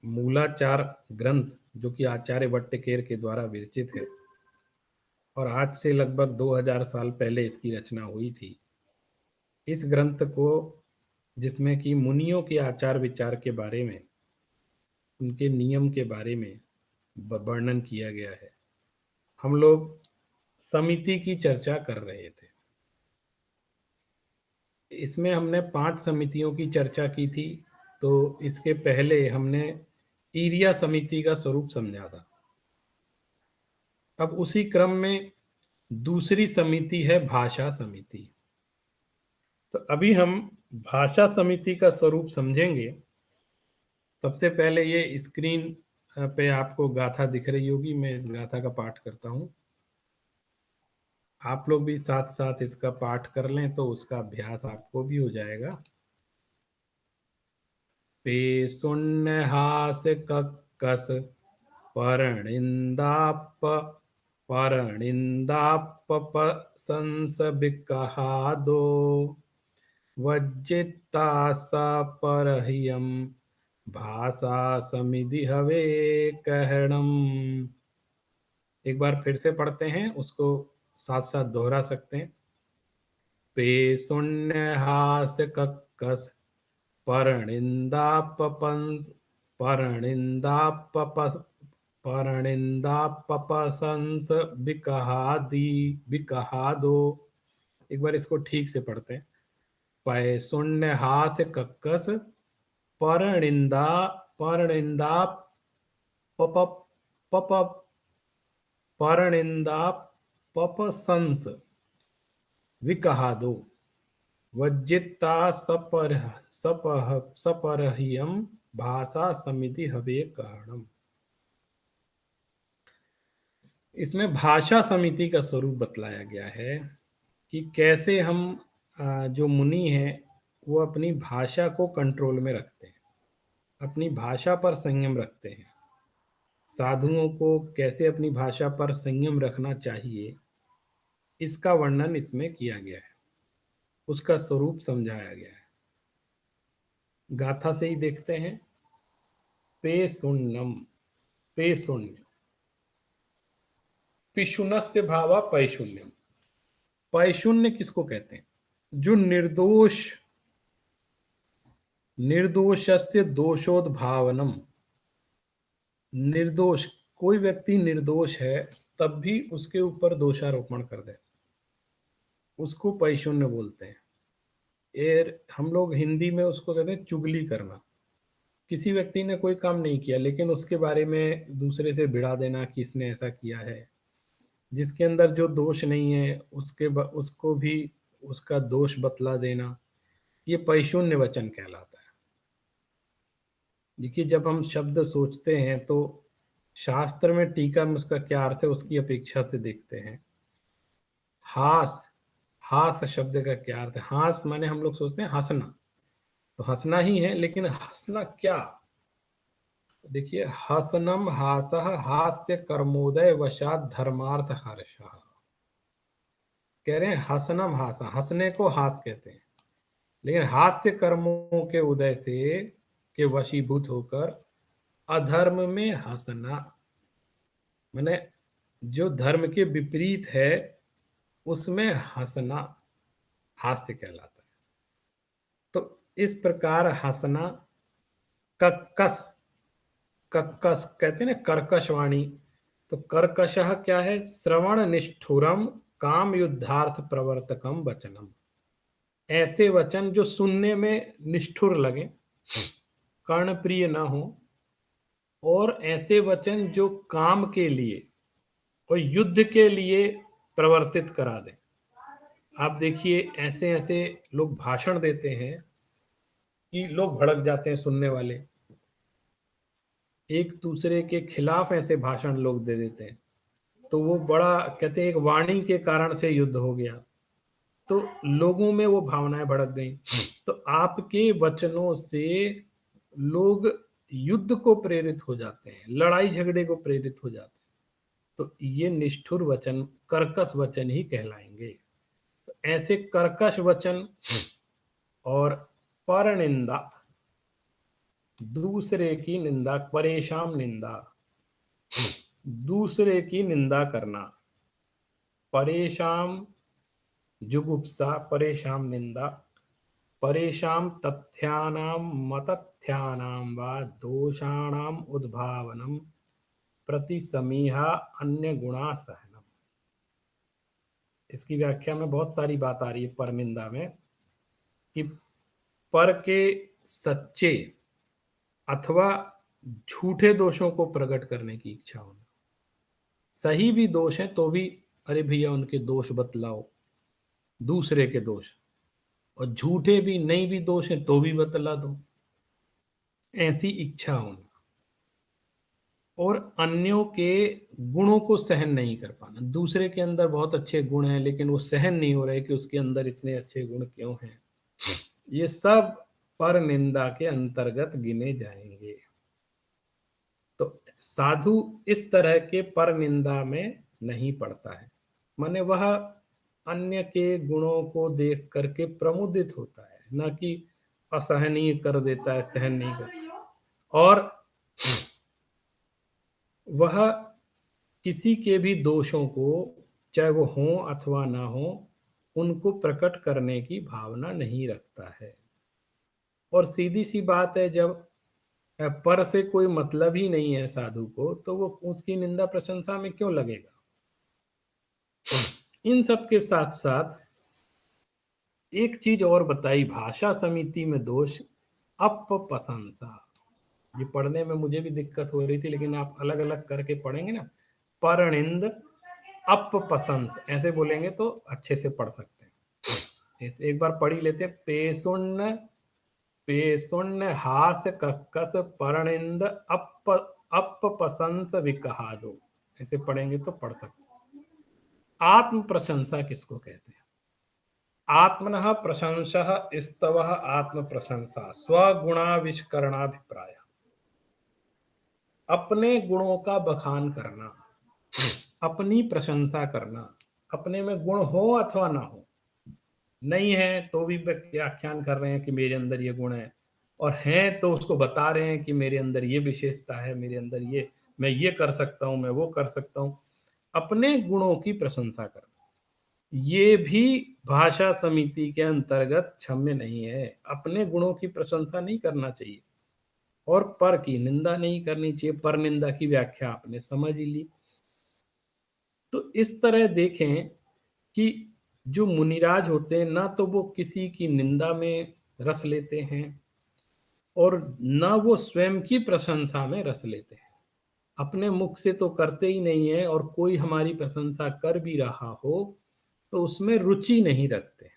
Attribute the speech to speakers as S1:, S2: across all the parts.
S1: मूलाचार ग्रंथ जो कि आचार्य भट्टकेर के द्वारा विरचित है और आज से लगभग 2000 साल पहले इसकी रचना हुई थी। इस ग्रंथ को, जिसमें कि मुनियों के आचार विचार के बारे में, उनके नियम के बारे में वर्णन किया गया है। हम लोग समिति की चर्चा कर रहे थे। इसमें हमने 5 समितियों की चर्चा की थी। तो इसके पहले हमने ईरिया समिति का स्वरूप समझा था। अब उसी क्रम में दूसरी समिति है भाषा समिति। तो अभी हम भाषा समिति का स्वरूप समझेंगे। सबसे पहले ये स्क्रीन पे आपको गाथा दिख रही होगी। मैं इस गाथा का पाठ करता हूँ। आप लोग भी साथ साथ इसका पाठ कर लें तो उसका अभ्यास आपको भी हो जाएगा। पे शून्य हास कक्कस परनिंदाप परनिंदाप संस विकहादो वज्जिता सा परहियम भाषा समिधि हवे कहणम। एक बार फिर से पढ़ते हैं, उसको साथ साथ दोहरा सकते हैं। पे शून्य हास कक्कस परनिंदापपंस परनिंदापपस परनिंदापपसंस विकहादी विकहादो। एक बार इसको ठीक से पढ़ते हैं। पय शून्य हास्य कक्कस परनिंदा परनिंदा पप पप परनिंदा पपसंस विकहादो वज्जिता सपरहियम भाषा समिति हवे कारणम। इसमें भाषा समिति का स्वरूप बतलाया गया है कि कैसे हम जो मुनि हैं वो अपनी भाषा को कंट्रोल में रखते हैं, अपनी भाषा पर संयम रखते हैं। साधुओं को कैसे अपनी भाषा पर संयम रखना चाहिए, इसका वर्णन इसमें किया गया है, उसका स्वरूप समझाया गया है। गाथा से ही देखते हैं। पे शून्यम, पे शून्य, पिशुनस्य भावा पैशून्यम। पैशून्य किसको कहते हैं? जो निर्दोष, निर्दोषस्य दोषोद्भावनम। निर्दोष, कोई व्यक्ति निर्दोष है तब भी उसके ऊपर दोषारोपण कर दे, उसको पैशून्य बोलते हैं। हम लोग हिंदी में उसको कहते हैं चुगली करना। किसी व्यक्ति ने कोई काम नहीं किया लेकिन उसके बारे में दूसरे से भिड़ा देना कि इसने ऐसा किया है। जिसके अंदर जो दोष नहीं है उसको भी उसका दोष बतला देना, ये पैशून्य वचन कहलाता है। देखिए, जब हम शब्द सोचते हैं तो शास्त्र में टीका में उसका क्या अर्थ है उसकी अपेक्षा से देखते हैं। हास, हास शब्द का क्या अर्थ है? हास माने हम लोग सोचते हैं हंसना, तो हंसना ही है, लेकिन हंसना क्या? देखिए, हसनम हासः हास्य कर्मोदय वशात धर्मार्थ हर्षः। कह रहे हैं हसनम हासा, हंसने को हास कहते हैं, लेकिन हास्य कर्मों के उदय से के वशीभूत होकर अधर्म में हंसना, माने जो धर्म के विपरीत है उसमें हंसना हास्य कहलाता है। तो इस प्रकार हंसना, कक्कस, कक्कस कहते हैं ना कर्कश वाणी, तो कर्कशः क्या है? श्रवण निष्ठुरम काम युद्धार्थ प्रवर्तकम वचनम। ऐसे वचन जो सुनने में निष्ठुर लगे, कर्ण प्रिय न हो, और ऐसे वचन जो काम के लिए और युद्ध के लिए प्रवर्तित करा दें। आप देखिए, ऐसे ऐसे लोग भाषण देते हैं कि लोग भड़क जाते हैं सुनने वाले, एक दूसरे के खिलाफ ऐसे भाषण लोग दे देते हैं, तो वो बड़ा कहते हैं एक वाणी के कारण से युद्ध हो गया, तो लोगों में वो भावनाएं भड़क गई। तो आपके वचनों से लोग युद्ध को प्रेरित हो जाते हैं, लड़ाई झगड़े को प्रेरित हो जाते हैं, तो ये निष्ठुर वचन, कर्कश वचन ही कहलाएंगे। तो ऐसे कर्कश वचन और परनिंदा, दूसरे की निंदा, परेशान निंदा, दूसरे की निंदा करना, परेशान जुगुप्सा, परेशान निंदा, परेशान तथ्यानां मतथ्यानां वा दोषाणाम उद्भावनम प्रतिसमीहा अन्य गुणा सहनम। इसकी व्याख्या में बहुत सारी बात आ रही है पर निंदा में, कि पर के सच्चे अथवा झूठे दोषों को प्रकट करने की इच्छा होना। सही भी दोष है तो भी अरे भैया उनके दोष बतलाओ, दूसरे के दोष, और झूठे भी नहीं भी दोष है तो भी बतला दो, ऐसी इच्छा होना। और अन्यों के गुणों को सहन नहीं कर पाना, दूसरे के अंदर बहुत अच्छे गुण हैं लेकिन वो सहन नहीं हो रहे कि उसके अंदर इतने अच्छे गुण क्यों हैं, ये सब पर निंदा के अंतर्गत गिने जाएंगे। तो साधु इस तरह के पर निंदा में नहीं पड़ता है, माने वह अन्य के गुणों को देख करके प्रमुदित होता है, ना कि असहनीय कर देता है, सहन नहीं कर। और वह किसी के भी दोषों को, चाहे वो हो अथवा ना हो, उनको प्रकट करने की भावना नहीं रखता है। और सीधी सी बात है, जब पर से कोई मतलब ही नहीं है साधु को, तो वो उसकी निंदा प्रशंसा में क्यों लगेगा। इन सब के साथ साथ एक चीज और बताई, भाषा समिति में दोष अपप्रशंसा। ये पढ़ने में मुझे भी दिक्कत हो रही थी, लेकिन आप अलग अलग करके पढ़ेंगे ना, परनिंद अपप्रशंस ऐसे बोलेंगे तो अच्छे से पढ़ सकते हैं। एक बार पढ़ ही लेते हैं। पेशुण्य पेशुण्य हास्य कक्कस परनिंद अपप्रशंस विकहादो, ऐसे पढ़ेंगे तो पढ़ सकते हैं। आत्म प्रशंसा किसको कहते हैं? आत्मनः प्रशंसः स्तवः आत्म प्रशंसा स्वगुणाविष्करणाभिप्राय। अपने गुणों का बखान करना, अपनी प्रशंसा करना, अपने में गुण हो अथवा ना हो, नहीं है तो भी व्याख्यान कर रहे हैं कि मेरे अंदर ये गुण है, और हैं तो उसको बता रहे हैं कि मेरे अंदर ये विशेषता है, मेरे अंदर ये, मैं ये कर सकता हूं, मैं वो कर सकता हूं। अपने गुणों की प्रशंसा करना, ये भी भाषा समिति के अंतर्गत क्षम्य नहीं है। अपने गुणों की प्रशंसा नहीं करना चाहिए और पर की निंदा नहीं करनी चाहिए। पर निंदा की व्याख्या आपने समझ ही ली। तो इस तरह देखें कि जो मुनिराज होते हैं, ना तो वो किसी की निंदा में रस लेते हैं और ना वो स्वयं की प्रशंसा में रस लेते हैं। अपने मुख से तो करते ही नहीं है, और कोई हमारी प्रशंसा कर भी रहा हो तो उसमें रुचि नहीं रखते,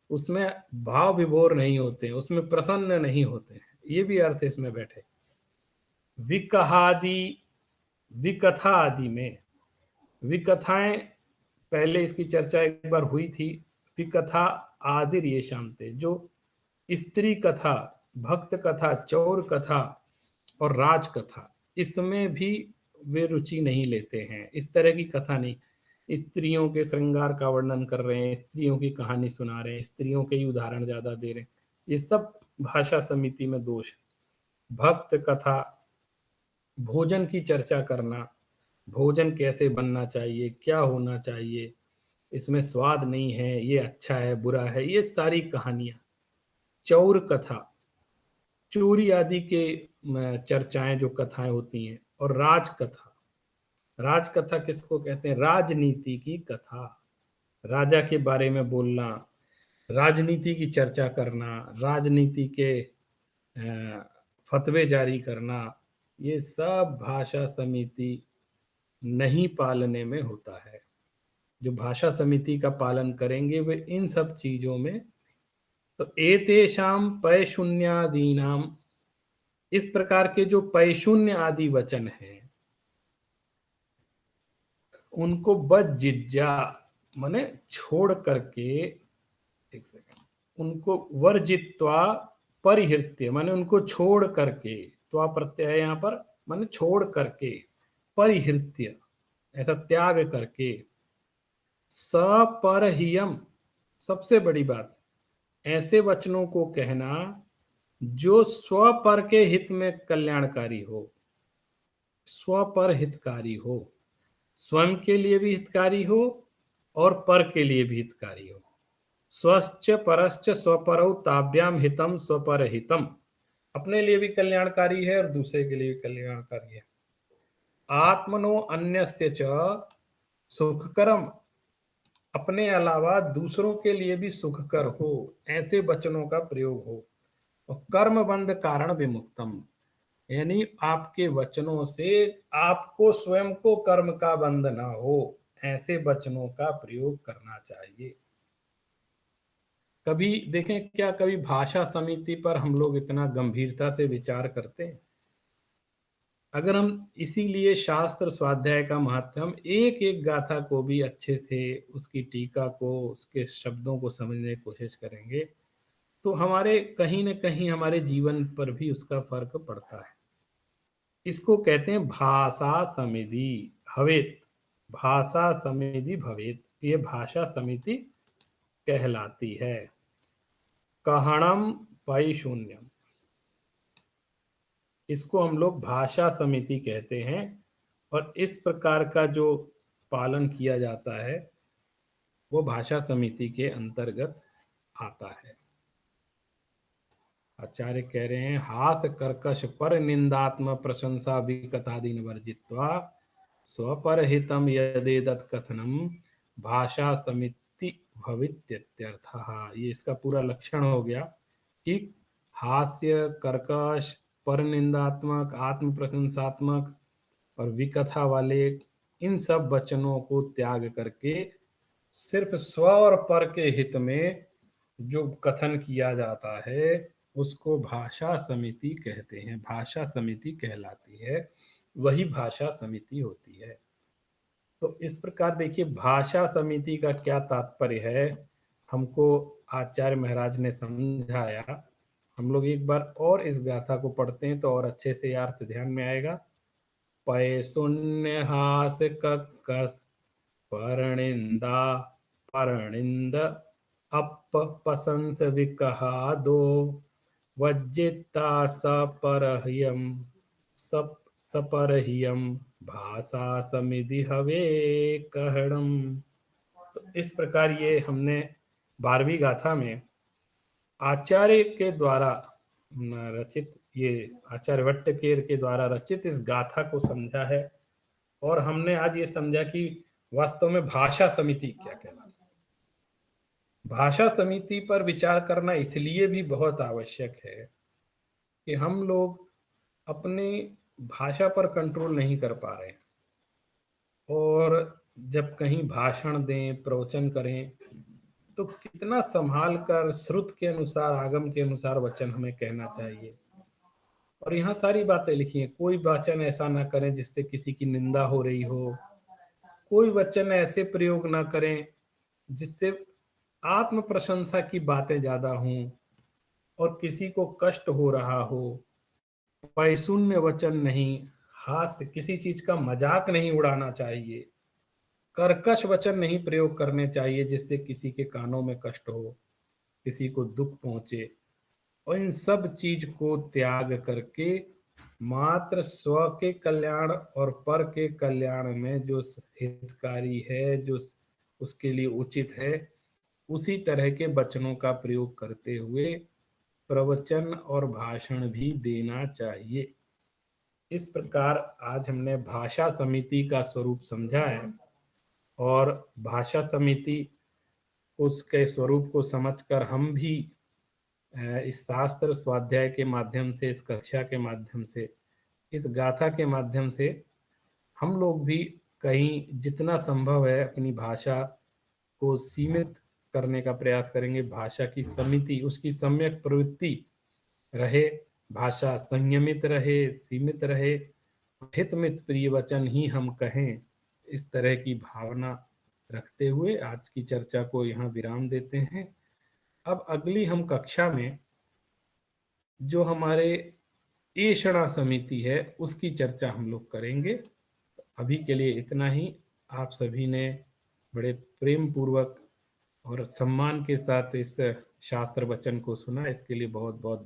S1: उसमें भाव विभोर नहीं होते, उसमें प्रसन्न नहीं होते हैं। ये भी अर्थ इसमें बैठे। विकहादि, विकथा आदि में, विकथाएं पहले इसकी चर्चा एक बार हुई थी। विकथा आदिर ये शामते, जो स्त्री कथा, भक्त कथा, चौर कथा और राज कथा, इसमें भी वे रुचि नहीं लेते हैं। इस तरह की कथा नहीं, स्त्रियों के श्रृंगार का वर्णन कर रहे हैं, स्त्रियों की कहानी सुना रहे हैं, स्त्रियों के ही उदाहरण ज्यादा दे रहे हैं, ये सब भाषा समिति में दोष है। भक्त कथा, भोजन की चर्चा करना, भोजन कैसे बनना चाहिए, क्या होना चाहिए, इसमें स्वाद नहीं है, ये अच्छा है बुरा है, ये सारी कहानियां। चौर कथा, चोरी आदि के चर्चाएं जो कथाएं होती हैं। और राज कथा, राज कथा किसको कहते हैं? राजनीति की कथा, राजा के बारे में बोलना, राजनीति की चर्चा करना, राजनीति के फतवे जारी करना, ये सब भाषा समिति नहीं पालने में होता है। जो भाषा समिति का पालन करेंगे वे इन सब चीजों में। तो एतेषाम पैशून्यादीनाम, इस प्रकार के जो पैशून्य आदि वचन हैं उनको बज्जिज्जा माने छोड़ करके, एक सेकंड, उनको वर्जित्वा परिहृत्य माने उनको छोड़ करके, त्वा प्रत्यय है यहाँ पर, माने छोड़ करके, परिहृत्य ऐसा त्याग करके, सपरहियम, सबसे बड़ी बात, ऐसे वचनों को कहना जो स्वपर के हित में कल्याणकारी हो, स्वपर हितकारी हो, स्वयं के लिए भी हितकारी हो और पर के लिए भी हितकारी हो। स्वश्च परश्च स्वपरौ ताभ्याम हितम स्वपरहितम, अपने लिए भी कल्याणकारी है और दूसरे के लिए भी कल्याणकारी है। आत्मनो अन्यस्य च सुखकरम, अपने अलावा दूसरों के लिए भी सुखकर हो, ऐसे वचनों का प्रयोग हो। और कर्म बंध कारण विमुक्तम, यानी आपके वचनों से आपको स्वयं को कर्म का बंध ना हो, ऐसे वचनों का प्रयोग करना चाहिए। कभी देखें, क्या कभी भाषा समिति पर हम लोग इतना गंभीरता से विचार करते हैं? अगर हम इसीलिए शास्त्र स्वाध्याय का महत्व, हम एक एक गाथा को भी अच्छे से, उसकी टीका को, उसके शब्दों को समझने की कोशिश करेंगे, तो हमारे कहीं न कहीं हमारे जीवन पर भी उसका फर्क पड़ता है। इसको कहते हैं भाषा समिति भवेत, भाषा समिति भवेत, ये भाषा समिति कहलाती है। कहणम पैशून्यम, इसको हम लोग भाषा समिति कहते हैं। और इस प्रकार का जो पालन किया जाता है वो भाषा समिति के अंतर्गत आता है। आचार्य कह रहे हैं, हास कर्कश पर निंदात्म प्रशंसा विकतादीन वर्जित्वा स्वपर हितम यदेदत कथनम भाषा समिति भवित्यर्थः। ये इसका पूरा लक्षण हो गया कि हास्य, कर्कश, पर निंदात्मक, आत्म प्रशंसात्मक और विकथा वाले इन सब वचनों को त्याग करके सिर्फ स्व और पर के हित में जो कथन किया जाता है उसको भाषा समिति कहते हैं, भाषा समिति कहलाती है, वही भाषा समिति होती है। तो इस प्रकार देखिए, भाषा समिति का क्या तात्पर्य है हमको आचार्य महाराज ने समझाया। हम लोग एक बार और इस गाथा को पढ़ते हैं तो और अच्छे से अर्थ ध्यान में आएगा। पय शून्य हास कस परनिंदा परनिंद अप पसंस विकहा दो वज्जिता सपरह्यम सप सपरह्यम भाषा समिधि हवे कहणम। तो इस प्रकार ये हमने 12वीं गाथा में आचार्य के द्वारा रचित, ये आचार्य भट्टकेर के द्वारा रचित इस गाथा को समझा है। और हमने आज ये समझा कि वास्तव में भाषा समिति क्या कहलाती है। भाषा समिति पर विचार करना इसलिए भी बहुत आवश्यक है कि हम लोग अपनी भाषा पर कंट्रोल नहीं कर पा रहे हैं, और जब कहीं भाषण दें, प्रवचन करें, तो कितना संभाल कर श्रुत के अनुसार, आगम के अनुसार वचन हमें कहना चाहिए। और यहाँ सारी बातें लिखी हैं, कोई वचन ऐसा ना करें जिससे किसी की निंदा हो रही हो, कोई वचन ऐसे प्रयोग ना करें जिससे आत्म प्रशंसा की बातें ज्यादा हों और किसी को कष्ट हो रहा हो। पैशून्य वचन नहीं, हास्य, किसी चीज का मजाक नहीं उड़ाना चाहिए, कर्कश वचन नहीं प्रयोग करने चाहिए जिससे किसी के कानों में कष्ट हो, किसी को दुख पहुंचे। और इन सब चीज को त्याग करके मात्र स्व के कल्याण और पर के कल्याण में जो हितकारी है, जो उसके लिए उचित है, उसी तरह के वचनों का प्रयोग करते हुए प्रवचन और भाषण भी देना चाहिए। इस प्रकार आज हमने भाषा समिति का स्वरूप समझा है। और भाषा समिति, उसके स्वरूप को समझकर हम भी इस शास्त्र स्वाध्याय के माध्यम से, इस कक्षा के माध्यम से, इस गाथा के माध्यम से हम लोग भी कहीं जितना संभव है अपनी भाषा को सीमित करने का प्रयास करेंगे। भाषा की समिति, उसकी सम्यक प्रवृत्ति रहे, भाषा संयमित रहे, सीमित रहे, हितमित प्रिय वचन ही हम कहें, इस तरह की भावना रखते हुए आज की चर्चा को यहाँ विराम देते हैं। अब अगली हम कक्षा में जो हमारे ऐषणा समिति है उसकी चर्चा हम लोग करेंगे। अभी के लिए इतना ही। आप सभी ने बड़े प्रेम पूर्वक और सम्मान के साथ इस शास्त्र वचन को सुना, इसके लिए बहुत बहुत